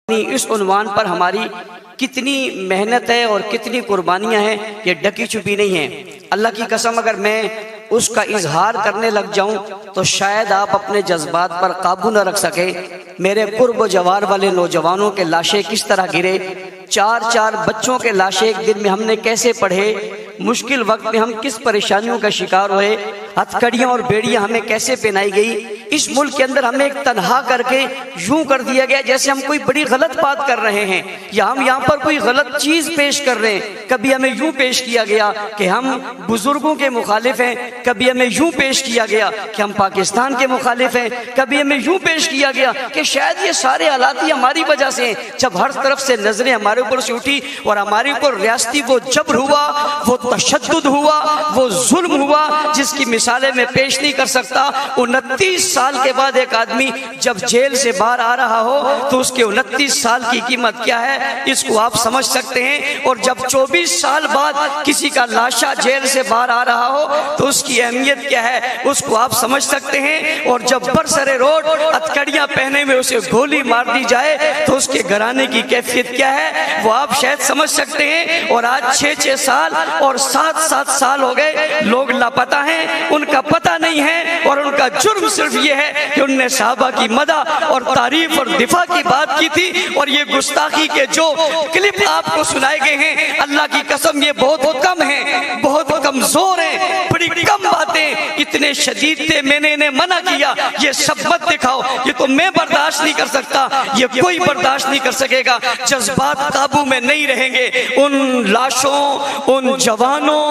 اس عنوان پر ہماری کتنی محنت ہے اور کتنی قربانیاں ہیں یہ ڈکی چھپی نہیں ہیں۔ اللہ کی قسم اگر میں اس کا اظہار کرنے لگ جاؤں تو شاید آپ اپنے جذبات پر قابو نہ رکھ سکے۔ میرے قرب و جوار والے نوجوانوں کے لاشیں کس طرح گرے، چار بچوں کے لاشیں ایک دن میں ہم نے کیسے پڑھے، مشکل وقت میں ہم کس پریشانیوں کا شکار ہوئے، ہتھکڑیاں اور بیڑیاں ہمیں کیسے پہنائی گئی۔ اس ملک کے اندر ہمیں ایک تنہا کر کے یوں کر دیا گیا جیسے ہم کوئی بڑی غلط بات کر رہے ہیں یا ہم یہاں پر کوئی غلط چیز پیش کر رہے ہیں۔ کبھی ہمیں یوں پیش کیا گیا کہ ہم بزرگوں کے مخالف ہیں، کبھی ہمیں یوں پیش کیا گیا کہ ہم پاکستان کے مخالف ہیں، کبھی ہمیں یوں پیش کیا گیا کہ شاید یہ سارے حالات ہی ہماری وجہ سے ہیں۔ جب ہر طرف سے نظریں ہمارے اوپر سے اٹھی اور ہمارے اوپر ریاستی وہ جبر ہوا، وہ تشدد ہوا، وہ ظلم ہوا جس کی مثالیں میں پیش نہیں کر سکتا۔ 29 سال کے بعد ایک آدمی جب جیل سے باہر آ رہا ہو تو اس کے 29 سال کی قیمت کیا ہے اس کو آپ سمجھ سکتے ہیں، اور جب 24 سال بعد کسی کا لاشا جیل سے باہر آ رہا ہو تو اس کی اہمیت کیا ہے اس کو آپ سمجھ سکتے ہیں، اور جب برسر روڈ ہتھکڑیاں پہنے میں اسے گولی مار دی جائے تو اس کے گھرانے کی کیفیت کیا ہے وہ آپ شاید سمجھ سکتے ہیں۔ اور آج 6 سال اور 7 سال ہو گئے، لوگ لاپتہ ہیں، ان کا پتہ نہیں ہے، اور ان کا جرم صرف یہ ہے کہ ان نے صحابہ کی مدح اور تعریف اور دفاع کی بات کی تھی، اور یہ گستاخی کے جو کلپ آپ کو سنائے گئے ہیں اللہ کی قسم یہ بہت کم ہیں، بہت کمزور ہیں، بڑی کم باتیں اتنے شدید تھے۔ میں نے انہیں منع کیا یہ سب مت دکھاؤ، یہ تو میں برداشت نہیں کر سکتا، یہ کوئی برداشت نہیں کر سکے گا۔ جذبات قابو میں نہیں رہیں گے، ان لاشوں، ان جوانوں،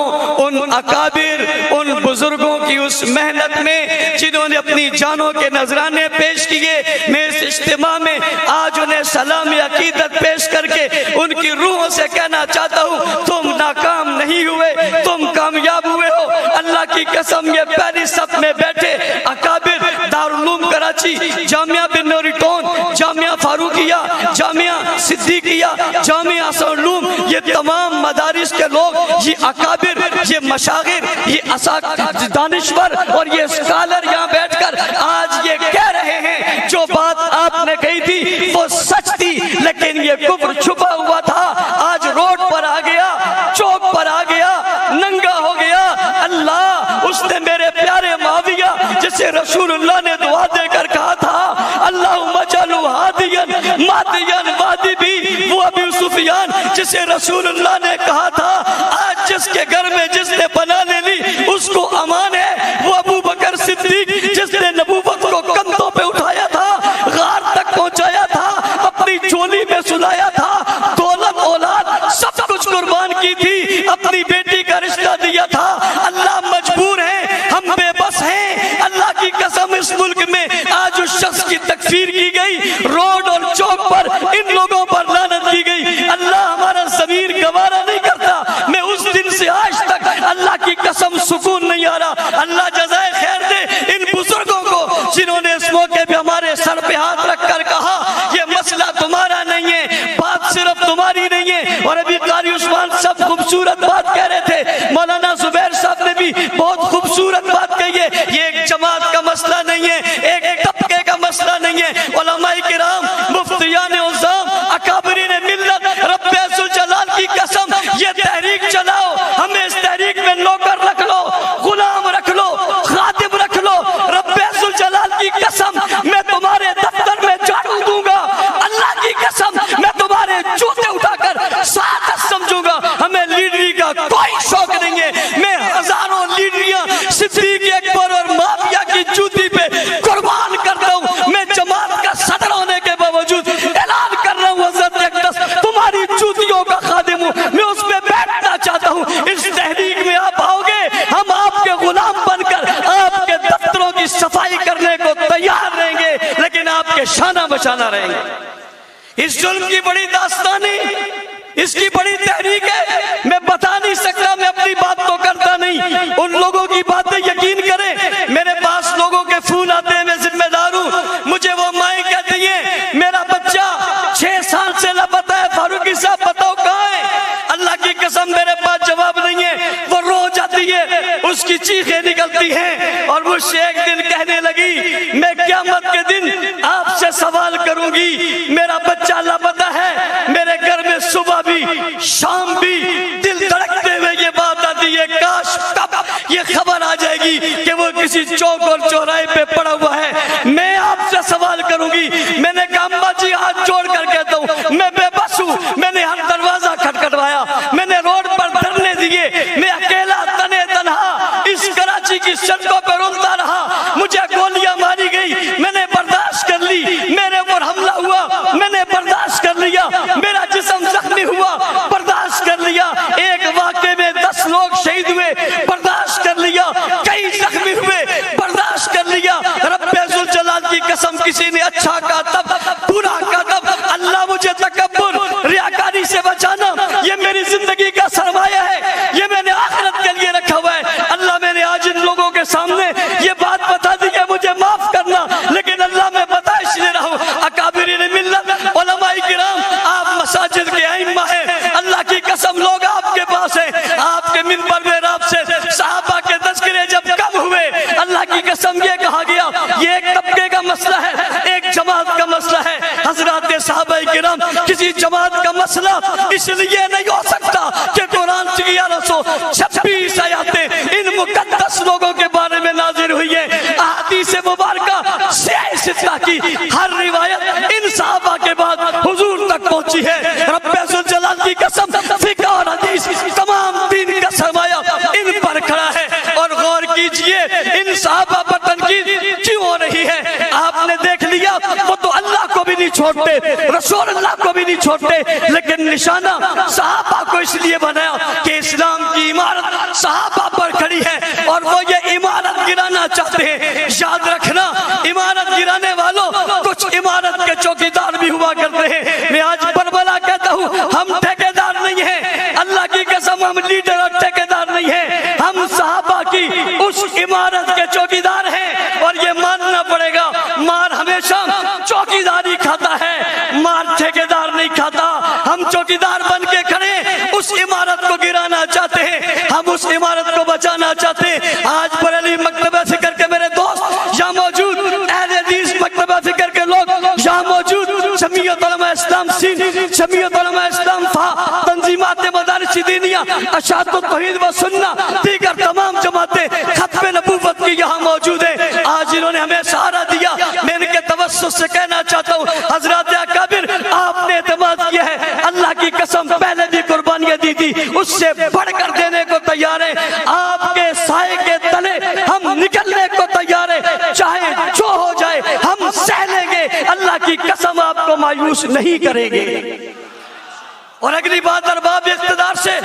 ان اکابر، ان بزرگوں کی اس محنت میں جنہوں نے اپنی جانوں کے نذرانے پیش کیے، میں اس اجتماع میں آج انہیں سلام عقیدت پیش کر کے ان کی روحوں سے کہنا چاہتا ہوں تم ناکام نہیں ہوئے، تم کامیاب ہوئے ہو۔ اللہ کی قسم یہ پہلی صف میں بیٹھے اکابر، دارالعلوم کراچی، جامعہ بن نوری ٹون، جامعہ فاروقیہ، جامعہ صدیقیہ، جامعہ حسن علوم، یہ تمام مدارس کے لوگ، یہ اکابر، یہ مشاغر، یہ دانشور اور یہ اسکالر یہاں بیٹھ کر آج یہ کہہ رہے ہیں جو بات آپ نے کہی تھی وہ سچ تھی، لیکن یہ کفر چھپا ہوا تھا، آج روڈ پر آ گیا، چوک پر آ گیا، ننگا ہو گیا۔ اللہ اس نے میرے پیارے معاویہ جسے رسول اللہ نے دعا دے کر کہا تھا اللہم اجعلہ ہادیا مہدیا وادی بھی، وہ ابو سفیان جسے رسول اللہ نے کہا تھا آج جس کے گھر میں جس نے بنا لے لی اس کو امان ہے، وہ ابو بکر صدیق جس نے نبوت کو کندھوں پہ اٹھایا تھا، غار تک پہنچایا تھا، اپنی چولی میں سلایا تھا، دولت اولاد سب کچھ قربان کی تھی، اپنی بیٹی کا رشتہ دیا تھا۔ اللہ مجبور ہے، ہم بے بس ہیں۔ اللہ کی قسم اس ملک میں آج اس شخص کی تکفیر کی گئی، روڈ اور چوک پر ان لوگوں پر لعنت کی گئی۔ اللہ ہمارا ضمیر گوارا نہیں کرتا، میں اس دن سے آج تک اللہ کی قسم سکون نہیں آ رہا۔ اللہ جزائے خیر دے ان بزرگوں کو جنہوں نے اس موقع پہ ہمارے سر پہ ہاتھ رکھ کر کہا یہ مسئلہ تمہارا نہیں ہے، بات صرف تمہاری نہیں ہے۔ اور ابھی قاری عثمان صاحب خوبصورت بات کہہ رہے تھے، مولانا زبیر صاحب نے بھی بہت خوبصورت بات کہی ہے، یہ ایک جماعت کا مسئلہ نہیں ہے، ایک طبقے کا مسئلہ نہیں ہے۔ علماء کرام، مفتیان عظام، اکابرین ملت، رب ذوالجلال کی قسم یہ تحریک چلاؤ، ہمیں اس تحریک میں نوکر رکھ لو، غلام رکھ لو، خادم رکھ لو۔ رب ذوالجلال کی قسم میں تمہارے دفتر میں جھاڑو دوں گا، اللہ کی قسم میں تمہارے جوتے اٹھا کر سعادت سمجھوں گا۔ ہمیں لیڈری کا کوئی شوق نہیں ہے، میں ہزاروں لیڈریاں صدیق اکبر اور معاویہ کی جوتی پہ قربان کرتا ہوں۔ میں جماعت کا صدر ہونے کے باوجود اعلان کر رہا ہوں حضرت اقدس تمہاری جوتیوں کا خادم ہوں، میں اس میں بیٹھنا چاہتا ہوں۔ اس تحریک میں آپ آؤ گے، ہم آپ کے غلام بن کر آپ کے دفتروں کی صفائی کرنے کو تیار رہیں گے، لیکن آپ کے شانہ بشانہ رہیں گے۔ اس ظلم کی بڑی داستانی، اس کی بڑی تحریک ہے، میں بتا نہیں سکتا، میں اپنی بات تو کرتا نہیں، ان لوگوں کی باتیں یقین کریں۔ میرے پاس لوگوں کے فون آتے ہیں، میں ذمہ دار ہوں، مجھے وہ مائیں کہتی ہیں میرا بچہ 6 سال سے لاپتہ ہے، فاروقی صاحب بتاؤ کہاں ہے؟ اللہ کی قسم میرے پاس جواب نہیں ہے، وہ رو جاتی ہے، اس کی چیخیں نکلتی ہیں، اور مجھ سے ایک دن کہنے لگی میں قیامت کے دن آپ سے سوال کروں گی، میرا بچہ لاپتہ شام بھی دل دھڑکتے ہوئے یہ بات آتی ہے کاش کب یہ خبر آ جائے گی کہ وہ کسی چوک اور چوراہے پہ پڑا ہوا ہے. میں آپ سے سوال کروں گی. میں نے کہا اماں جی ہاتھ جوڑ کر کہتا ہوں میں بے بس ہوں. میں نے ہر دروازہ کھٹکھٹوایا, میں نے روڈ پر دھرنے دیے, میں اکیلا تنے تنہا اس کراچی کی سڑکوں پر رولتا رہا. مجھے گولیاں ماری گئی, میں نے برداشت کر لی. میرے اوپر حملہ ہوا, میں نے برداشت کر لیا. میرا جسم زخمی ہوا, برداشت کر لیا. ایک واقعے میں 10 لوگ شہید ہوئے, برداشت کر لیا. کئی زخمی ہوئے, برداشت کر لیا. رب ذوالجلال کی قسم کسی نے اچھا کہا تب, برا کہا تب. اللہ مجھے تکبر ریاکاری سے بچانا, یہ میری زندگی کا سرمایہ ہے, یہ میں نے آخرت کے لیے رکھا ہوا ہے. اللہ میں نے آج ان لوگوں کے سامنے یہ بات بتا دی کہ مجھے معاف کرنا, لیکن اللہ میں بتائش دے رہا ہوں. اکابرین ملت, علماء کرام, آپ مساجد کے ائمہ ہیں. اللہ کی قسم لوگ آپ کے پاس ہیں, آپ کے منبر میں رب سے صحابہ کے تذکرے جب کم ہوئے, اللہ کی قسم یہ کہا گیا یہ ایک طبقے کا مسئلہ ہے, ایک جماعت کا مسئلہ ہے. حضرات صحابہ کرام, کسی جماعت کا مسئلہ اس لیے نہیں ہو سکتا کہ قرآن سے 1126 آیاتیں ان مقدس لوگوں کے بارے میں نازل ہوئی ہیں. احادیث مبارکہ سیاہ ستہ کی ہر روایت ان صحابہ کے بعد حضور تک پہنچی ہے. رب ذوالجلال کی قسم فقہ اور حدیث تمام دین کا سرمایہ ان پر کھڑا ہے. اور غور کیجئے ان صحابہ پر تنقید کیوں ہو رہی ہے. آپ نے دیکھ لیا وہ تو اللہ کو بھی نہیں چھوڑتے, رسول اللہ کو بھی نہیں چھوڑتے, لیکن نشانہ صحابہ کو اس لیے بنایا کہ اسلام کی عمارت صحابہ پر کھڑی ہے اور وہ یہ عمارت گرانا چاہتے ہیں. یاد رکھنا, عمارت گرانے والوں کچھ عمارت کے چوکیدار بھی ہوا کرتے ہیں. میں آج بربلا کہتا ہوں ہم ٹھیکیدار نہیں ہیں, اللہ کی قسم ہم لیڈر اور ٹھیکیدار نہیں ہیں, ہم صحابہ کی اس عمارت کے چوکیدار ہیں. اور یہ ماننا پڑے گا, مار ہمیشہ چوکیداری کھاتا ہے, مار ٹھیکیدار نہیں کھاتا. ہم چوکیدار بن کے کھڑے اس عمارت کو گرانا چاہتے ہیں, ہم اس عمارت کو بچانا چاہتے ہیں. آج بریلی مکتبہ فکر کے میرے دوست یہاں موجود, اہل حدیث مکتبہ فکر کے لوگ یہاں موجود, جمعیت علماء اسلام سندھ, جمعیت علماء اسلام فا, تنظیمات مدارس دینیہ, اشاعت التوحید و سنہ, دیگر تمام جماعتیں ختم نبوت کی یہاں موجود ہیں. آج انہوں نے ہمیں سہارا دیا. میں ان کے توسط سے کہنا چاہتا ہوں حضرات اکابر, آپ نے اعتماد کیا ہے, اللہ کی قسم پہلے بھی قربانیاں دی تھی, اس سے بڑھ کر دینے کو تیار ہیں. آپ کے سائے کے تلے ہم نکلنے کو تیار ہیں, چاہے جو ہو جائے ہم سہ لیں گے. اللہ کی قسم آپ کو مایوس نہیں کریں گے. اور اگلی بات ارباب اقتدار سے,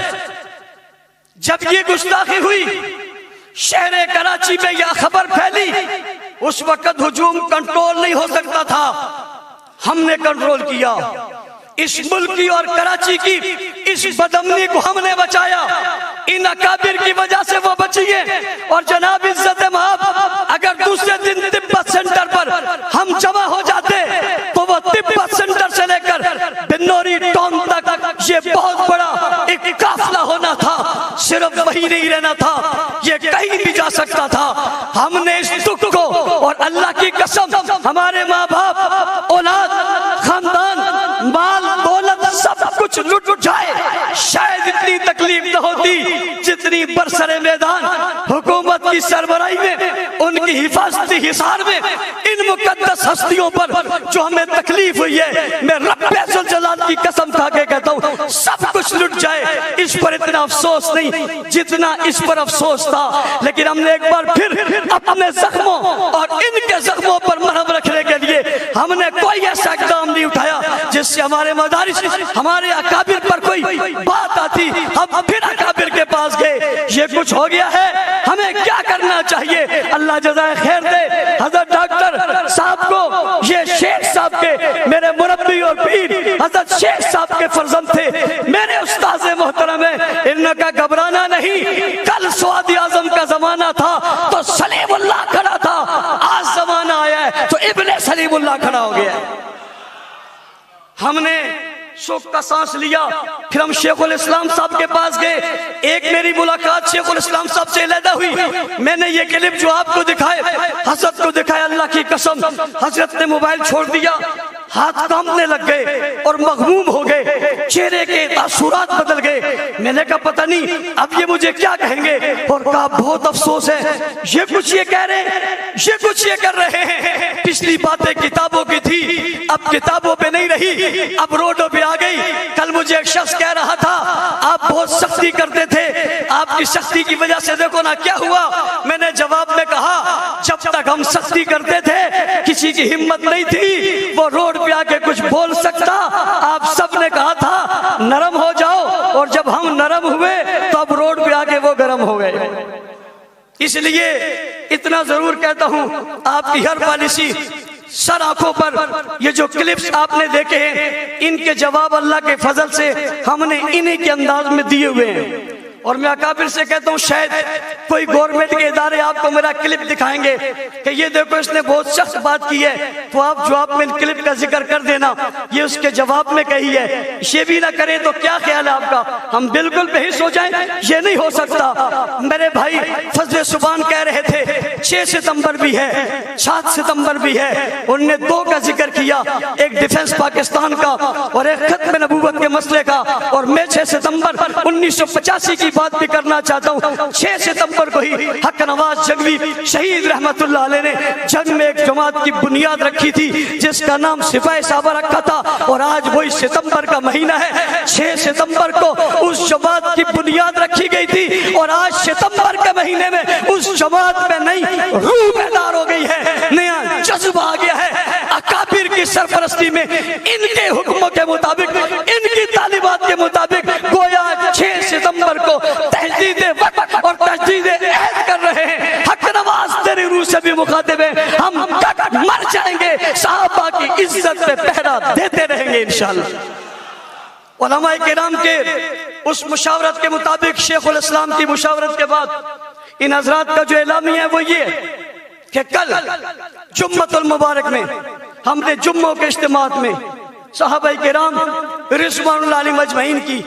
جب یہ گستاخی ہوئی, شہر کراچی میں یہ خبر پھیلی, اس وقت ہجوم کنٹرول نہیں ہو سکتا تھا, ہم نے کنٹرول کیا. اس ملک کی اور کراچی کی اس بدامنی کو ہم نے بچایا. ان اکابر کی وجہ سے وہ بچی ہے. اور جناب عزت مآب, اگر دوسرے دن تبت سینٹر پر ہم جمع ہو جاتے تو وہ تبت سینٹر سے لے کر بنوری ٹاؤن تک یہ بہت بڑا ایک قافلہ ہونا تھا. صرف وہی نہیں رہنا تھا, یہ کہیں بھی جا سکتا تھا. ہم نے اس دکھ کو, اور اللہ کی قسم ہمارے ماں باپ, اولاد, خاندان, مال, دولت سب کچھ لٹ جائے, شاید اتنی تکلیف نہ ہوتی جتنی برسر میدان حکومت کی سربراہی میں, ان کی حفاظتی حصار میں, ان مقدس ہستیوں پر جو ہمیں تکلیف ہوئی ہے. میں رب ذوالجلال کی قسم کھا کے کہتا ہوں سب کچھ لٹ جائے, اس پر اتنا افسوس نہیں جتنا اس پر افسوس تھا. لیکن ہم نے ایک بار پھر اپنے زخموں اور ان کے زخموں پر مرہم رکھنے کے لیے ہم نے کوئی ایسا اقدام نہیں اٹھایا جس سے ہمارے مدارس, ہمارے اکابر پر کوئی بات آتی. ہم پھر اکابر کے پاس گئے, یہ کچھ ہو گیا ہے, ہمیں کیا کرنا چاہیے. اللہ جزائے خیر دے حضرت ڈاکٹر صاحب کو, یہ شیخ صاحب کے میرے مربی اور پیر حضرت شیخ صاحب کے فرزند تھے, میرے استاذ محترم ہیں. ان کا گھبرانا نہیں, کل سواد اعظم کا زمانہ تھا تو سلیم اللہ کھڑا تھا, آج زمانہ آیا ہے تو ابن سلیم اللہ کھڑا ہو گیا. ہم نے سکھ کا سانس لیا, پھر ہم شیخ الاسلام صاحب کے پاس گئے. ایک میری ملاقات شیخ الاسلام صاحب سے علیحدہ ہوئی. میں نے یہ کلپ جو آپ کو دکھائے, حضرت کو دکھایا, اللہ کی قسم حضرت نے موبائل چھوڑ دیا, ہاتھ کانپنے لگ گئے اور مغموم ہو گئے، چہرے کے تاثرات بدل گئے۔ میں نے کہا پتہ نہیں اب یہ مجھے کیا کہیں گے، اور کہا بہت افسوس ہے، یہ کچھ یہ کہہ رہے ہیں، یہ کچھ یہ کر رہے ہیں۔ پچھلی باتیں کتابوں کی تھی، اب کتابوں پہ نہیں رہی، اب روڈوں پہ آ گئی۔ کل مجھے ایک شخص کہہ رہا تھا آپ بہت سختی کرتے تھے، آپ کی سختی کی وجہ سے دیکھو نا کیا ہوا۔ میں نے جواب میں کہا جب تک ہم سختی کرتے تھے کسی کی ہمت نہیں تھی وہ روڈ پہ آ کے کچھ بول سکتا، آپ سب نے کہا تھا نرم ہو جاؤ، اور جب ہم نرم ہوئے تو اب روڈ پہ آ کے وہ گرم ہو گئے۔ اس لیے اتنا ضرور کہتا ہوں، آپ کی ہر پالیسی سر آنکھوں پر یہ جو کلپس آپ نے دیکھے ہیں ان کے جواب اللہ کے فضل سے ہم نے انہی کے انداز میں دیے ہوئے ہیں۔ اور میں اکابر سے کہتا ہوں شاید کوئی گورنمنٹ کے ادارے آپ کو میرا کلپ دکھائیں گے کہ یہ دیکھو اس نے بہت سخت بات کی ہے، تو آپ جواب میں کلپ کا ذکر کر دینا یہ اس کے جواب میں کہی ہے۔ یہ بھی نہ کرے تو کیا خیال ہے آپ کا، ہم بالکل بحث ہو جائیں؟ یہ نہیں ہو سکتا۔ میرے بھائی فضل سبحان کہہ رہے تھے 6 ستمبر بھی ہے، 7 ستمبر بھی ہے، انہوں نے 2 کا ذکر کیا، ایک ڈیفنس پاکستان کا اور ایک ختم نبوت کے مسئلے کا۔ اور میں 6 ستمبر 1985 کی بات بھی کرنا چاہتا ہوں۔ 6 ستمبر کو ہی حق نواز جنگوی شہید رحمت اللہ علیہ نے جنگ میں ایک جماعت کی بنیاد رکھی تھی جس کا نام سپاہی صحابہ رکھا تھا، اور آج وہی ستمبر کا مہینہ ہے۔ 6 ستمبر کو اس جماعت کی بنیاد رکھی گئی تھی، اور آج ستمبر کے مہینے میں اس جماعت میں نئی روح بیدار ہو گئی ہے، نیا جذبہ آ گیا ہے۔ اکابر کی سرپرستی میں ان کے حکموں کے مطابق، ان کی تعلیمات کے مطابق گویا 6 ستمبر کو تجدید وقت اور تجدید عہد کر رہے ہیں۔ حق نواز تیری روح سے بھی مخاطب ہے، ہم تک مر جائیں گے صحابہ کی عزت پہ پہرا دیتے رہیں گے انشاءاللہ۔ علماء کرام کے اس مشاورت کے مطابق شیخ الاسلام کی مشاورت کے بعد ان حضرات کا جو اعلامیہ ہے وہ یہ کہ کل جمعۃ المبارک میں ہم نے جمعوں کے اجتماعات میں صحابہ کرام رضوان اللہ علیہم اجمعین کی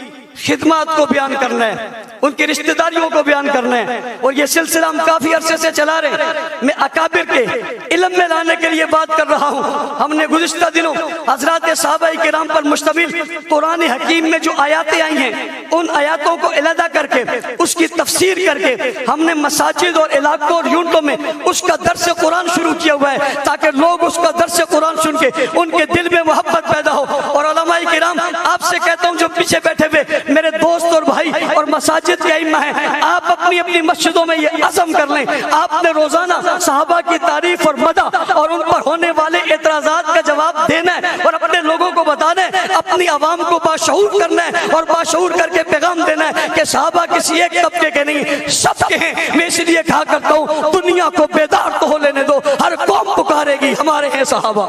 خدمات کو بیان کرنا ہے، ان کی رشتہ داریوں کو بیان کرنا ہے، اور یہ سلسلہ ہم کافی عرصے سے چلا رہے ہیں۔ میں اکابر کے علم میں لانے کے لیے بات کر رہا ہوں۔ ہم نے گزشتہ دنوں حضرات صحابہ کرام پر مشتمل قرآن حکیم میں جو آیاتیں آئی ہیں ان آیاتوں کو علیحدہ کر کے اس کی تفسیر کر کے ہم نے مساجد اور علاقوں اور یونٹوں میں اس کا درس قرآن شروع کیا ہوا ہے تاکہ لوگ اس کا درس قرآن سن کے ان کے دل میں محبت پیدا ہو۔ اور علماء کرام آپ سے کہتا ہوں جو پیچھے بیٹھے ہوئے میرے دوست اور بھائی اور مساجد کے ائمہ ہیں، آپ اپنی اپنی مسجدوں میں یہ عزم کر لیں، آپ نے روزانہ صحابہ کی تعریف اور مدح اور ان پر ہونے والے اعتراضات کا جواب دینا ہے، اور اپنے لوگوں کو بتانا ہے، اپنی عوام کو باشعور کرنا ہے اور باشعور کر کے پیغام دینا ہے کہ صحابہ کسی ایک طبقے کے نہیں سب کے ہیں۔ میں اس لیے کہا کرتا ہوں دنیا کو بیدار تو ہو لینے دو، ہر قوم پکارے گی ہمارے ہیں صحابہ۔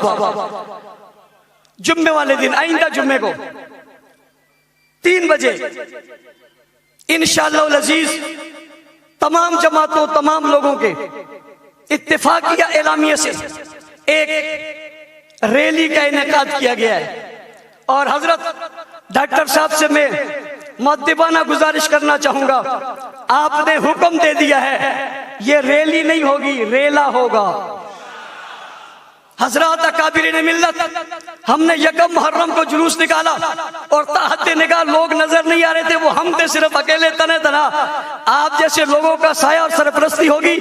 جمعے والے دن آئندہ جمعے کو 3 بجے انشاءاللہ العزیز تمام جماعتوں تمام لوگوں کے اتفاقیہ اعلامیہ سے ایک ریلی کا انعقاد کیا گیا ہے، اور حضرت ڈاکٹر صاحب سے میں مؤدبانہ گزارش کرنا چاہوں گا، آپ نے حکم دے دیا ہے یہ ریلی نہیں ہوگی، ریلا ہوگا۔ حضرات اکابرین ملت ہم نے یکم محرم کو جلوس نکالا اور تحت نگاہ لوگ نظر نہیں آ رہے تھے، وہ ہم تھے صرف اکیلے تنہ تنہا۔ آپ جیسے لوگوں کا سایہ اور سرپرستی ہوگی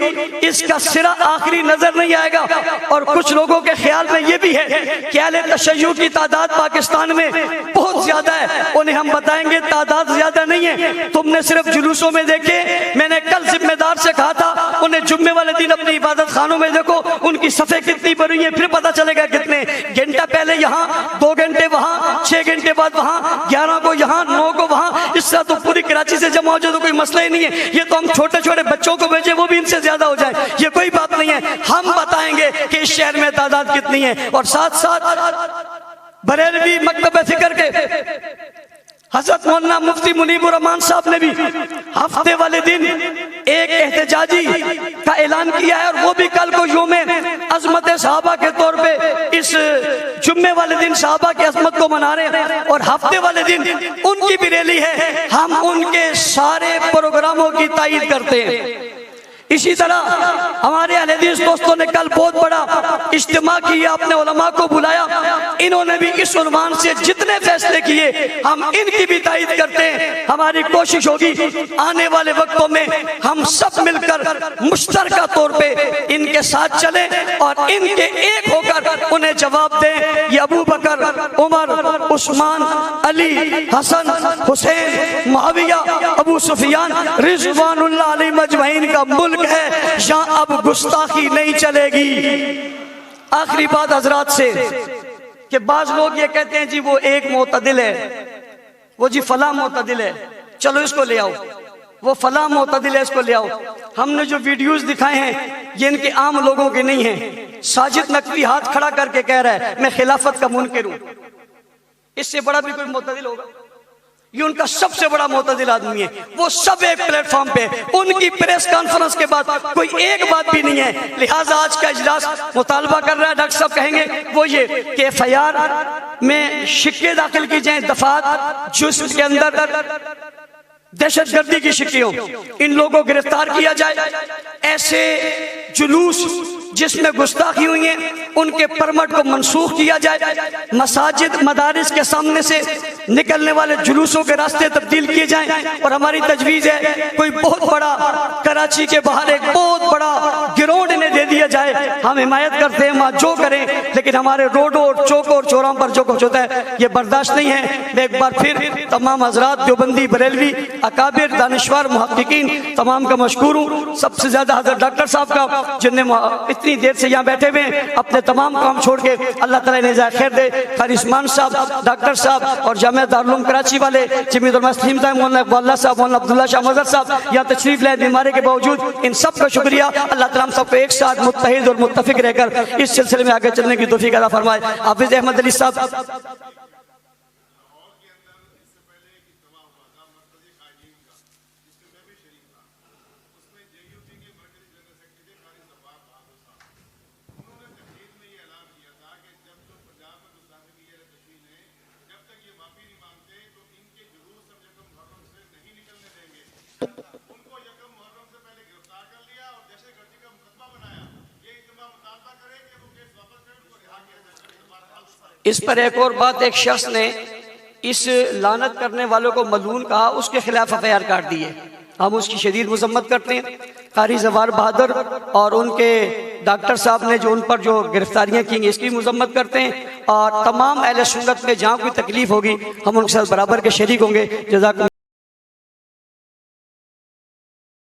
اس کا سرا آخری نظر نہیں آئے گا۔ اور کچھ لوگوں کے خیال میں یہ بھی ہے کہ اہل تشیع کی تعداد پاکستان میں بہت زیادہ ہے، انہیں ہم بتائیں گے تعداد زیادہ نہیں ہے، تم نے صرف جلوسوں میں دیکھے۔ میں نے کل ذمہ دار سے کہا تھا انہیں جمعے والے دن اپنی عبادت خانوں میں دیکھو ان کی صفیں کتنی بڑی ہیں، پھر پتہ چلے گا کتنے گھنٹہ پہلے یہاں، 2 گھنٹے وہاں، 6 گھنٹے بعد وہاں، 11 کو یہاں، 9 کو وہاں۔ اس طرح تو پوری کراچی سے جمع ہو جائے تو کوئی مسئلہ ہی نہیں ہے، یہ تو ہم چھوٹے چھوٹے بچوں کو بھیجیں وہ بھی ان سے زیادہ ہو جائے، یہ کوئی بات نہیں ہے۔ ہم بتائیں گے کہ اس شہر میں تعداد کتنی ہے۔ اور ساتھ ساتھ بریلوی مکتب فکر کے حضرت مولانا مفتی منیب الرحمان صاحب نے بھی ہفتے والے دن ایک احتجاجی کا اعلان کیا ہے، اور وہ بھی کل کو یوم عظمت صحابہ کے طور پہ اس جمعے والے دن صحابہ کی عظمت کو منا رہے ہیں، اور ہفتے والے دن ان کی بھی ریلی ہے۔ ہم ان کے سارے پروگراموں کی تائید کرتے ہیں۔ اسی طرح ہمارے اہل حدیث دوستوں نے کل بہت بڑا اجتماع کیا، اپنے علماء کو بلایا، انہوں نے بھی اس عنوان سے جتنے فیصلے کیے ہم ان کی بھی تائید کرتے ہیں۔ ہماری کوشش ہوگی آنے والے وقتوں میں ہم سب مل کر مشترکہ طور پہ ان کے ساتھ چلیں اور ان کے ایک ہو کر انہیں جواب دیں۔ یہ ابو بکر، عمر، عثمان، علی، حسن، حسین، معاویہ، ابو سفیان رضوان اللہ علیہ مجمعین کا ملک ہے، یہاں اب گستاخی نہیں چلے گی۔ آخری بات حضرات سے کہ بعض لوگ یہ کہتے ہیں جی وہ ایک معتدل ہے، وہ جی فلاں معتدل ہے، چلو اس کو لے آؤ، وہ فلاں معتدل ہے اس کو لے آؤ۔ ہم نے جو ویڈیوز دکھائے ہیں یہ ان کے عام لوگوں کے نہیں ہیں۔ ساجد نقوی ہاتھ کھڑا کر کے کہہ رہا ہے میں خلافت کا منکر ہوں، اس سے بڑا بھی کوئی معتدل ہوگا؟ یہ ان کا سب سے بڑا معتدل آدمی ہے، وہ سب ایک پلیٹ فارم پہ، ان کی پریس کانفرنس کے بعد کوئی ایک بات بھی نہیں ہے۔ لہٰذا آج کا اجلاس مطالبہ کر رہا ہے، ڈاکٹر صاحب کہیں گے وہ یہ کہ FIR میں شکے داخل کی جائیں، دفعات جس کے اندر دہشت گردی کی شکیں ہوں، ان لوگوں کو گرفتار کیا جائے۔ ایسے جلوس جس میں گستاخی ہوئی ہیں ان کے پرمٹ کو منسوخ کیا جائے، مساجد مدارس کے سامنے سے نکلنے والے جلوسوں کے راستے تبدیل کیے جائیں، اور ہماری تجویز ہے کوئی بہت بڑا کراچی کے باہر ایک بہت بڑا گراؤنڈ انہیں دے دیا جائے۔ ہم حمایت کرتے ہیں وہاں جو کریں، لیکن ہمارے روڈوں اور چوکوں اور چوراہوں پر جو کچھ ہوتا ہے یہ برداشت نہیں ہے۔ میں ایک بار پھر تمام حضرات دیوبندی، بریلوی، اکابر، دانشور، محققین تمام کا مشکور ہوں، سب سے زیادہ حضرت ڈاکٹر صاحب کا جن نے اتنی دیر سے یہاں بیٹھے ہوئے ہیں، اپنے تمام کام چھوڑ کے اللہ تعالیٰ نے جزائے خیر دے۔ قاری عثمان صاحب، ڈاکٹر صاحب اور جامعہ دارالعلوم کراچی والے، جمیعۃ علماء سلیم صاحب، مولانا اقبال اللہ صاحب، مولانا عبداللہ شاہ مظہر صاحب یہاں تشریف لائے بیماری کے باوجود، ان سب کا شکریہ۔ اللہ تعالیٰ ہم سب کو ایک ساتھ متحد اور متفق رہ کر اس سلسلے میں آگے چلنے کی توفیق عطا فرمائے۔ حافظ احمد علی صاحب۔ اس پر ایک اور بات، ایک شخص نے اس لعنت کرنے والوں کو ملعون کہا، اس کے خلاف FIR کاٹ دی ہے، ہم اس کی شدید مذمت کرتے ہیں۔ قاری زوار بہادر اور ان کے ڈاکٹر صاحب نے جو ان پر جو گرفتاریاں کی ہیں اس کی مذمت کرتے ہیں، اور تمام اہل سنت میں جہاں کوئی تکلیف ہوگی ہم ان کے ساتھ برابر کے شریک ہوں گے۔ جزاکم